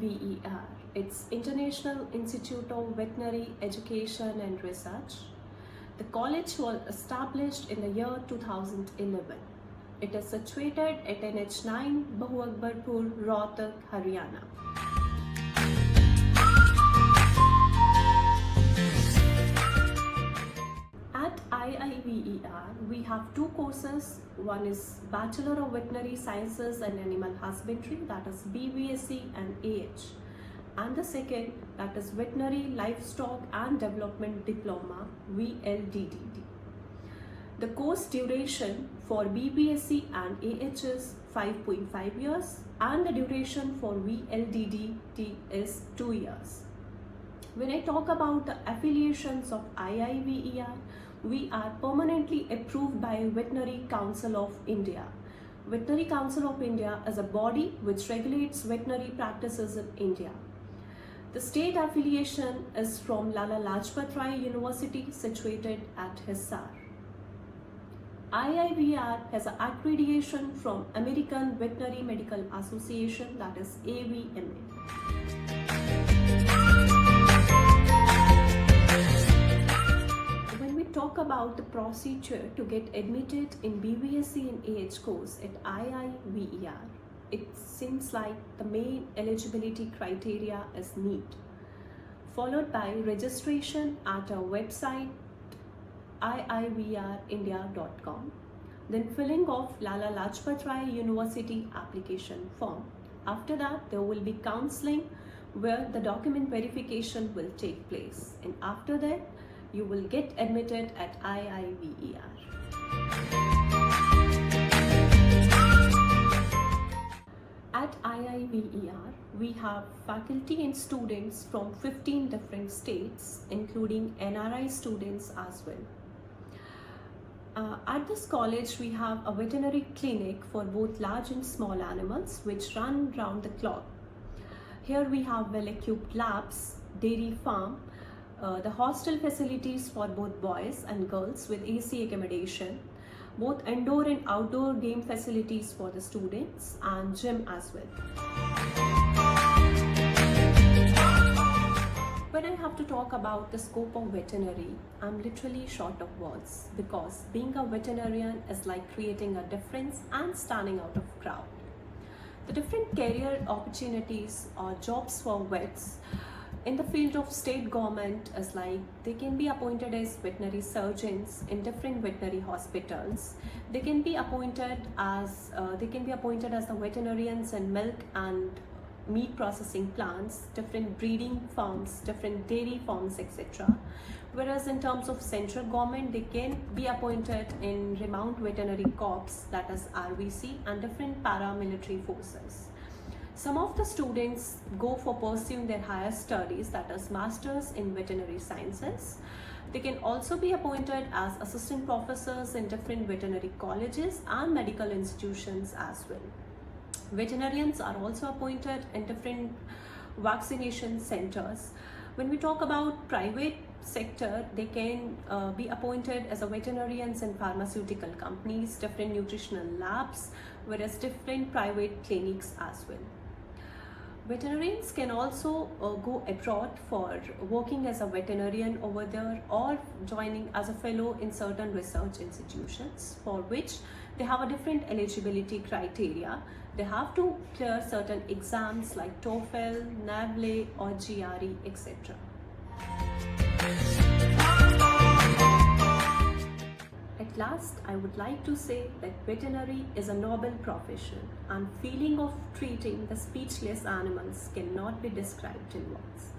IIVER. It's International Institute of Veterinary Education and Research. The college was established in the year 2011. It is situated at NH9, Akbarpur, Rohtak, Haryana. At IIVER, we have two courses. One is Bachelor of Veterinary Sciences and Animal Husbandry, that is BVSc and AH. And the second, that is Veterinary Livestock and Development Diploma, VLDDD. The course duration for BVSc and AH is 5.5 years and the duration for VLDDD is 2 years. When I talk about the affiliations of IIVER, we are permanently approved by Veterinary Council of India. Veterinary Council of India is a body which regulates veterinary practices in India. The state affiliation is from Lala Lajpat Rai University situated at Hisar. IIVER has an accreditation from American Veterinary Medical Association, that is AVMA. Talk about the procedure to get admitted in BVSc and AH course at IIVER. It seems like the main eligibility criteria is NEET, followed by registration at our website iiverindia.com, then filling of Lala Lajpat Rai University application form. After that, there will be counseling where the document verification will take place, and after that you will get admitted at IIVER. At IIVER, we have faculty and students from 15 different states, including NRI students as well. At this college, we have a veterinary clinic for both large and small animals, which run round the clock. Here we have well-equipped labs, dairy farm, the hostel facilities for both boys and girls with AC accommodation, both indoor and outdoor game facilities for the students, and gym as well. When I have to talk about the scope of veterinary, I'm literally short of words, because being a veterinarian is like creating a difference and standing out of crowd. The different career opportunities or jobs for vets in the field of state government is like they can be appointed as veterinary surgeons in different veterinary hospitals. They can be appointed as the veterinarians in milk and meat processing plants, different breeding farms, different dairy farms, etc. Whereas in terms of central government, they can be appointed in renowned veterinary corps, that is RVC, and different paramilitary forces. Some of the students go for pursuing their higher studies, that is Masters in Veterinary Sciences. They can also be appointed as assistant professors in different veterinary colleges and medical institutions as well. Veterinarians are also appointed in different vaccination centers. When we talk about private sector, they can be appointed as a veterinarians in pharmaceutical companies, different nutritional labs, whereas different private clinics as well. Veterinarians can also go abroad for working as a veterinarian over there or joining as a fellow in certain research institutions, for which they have a different eligibility criteria. They have to clear certain exams like TOEFL, NAVLE or GRE, etc. At last, I would like to say that veterinary is a noble profession, and feeling of treating the speechless animals cannot be described in words.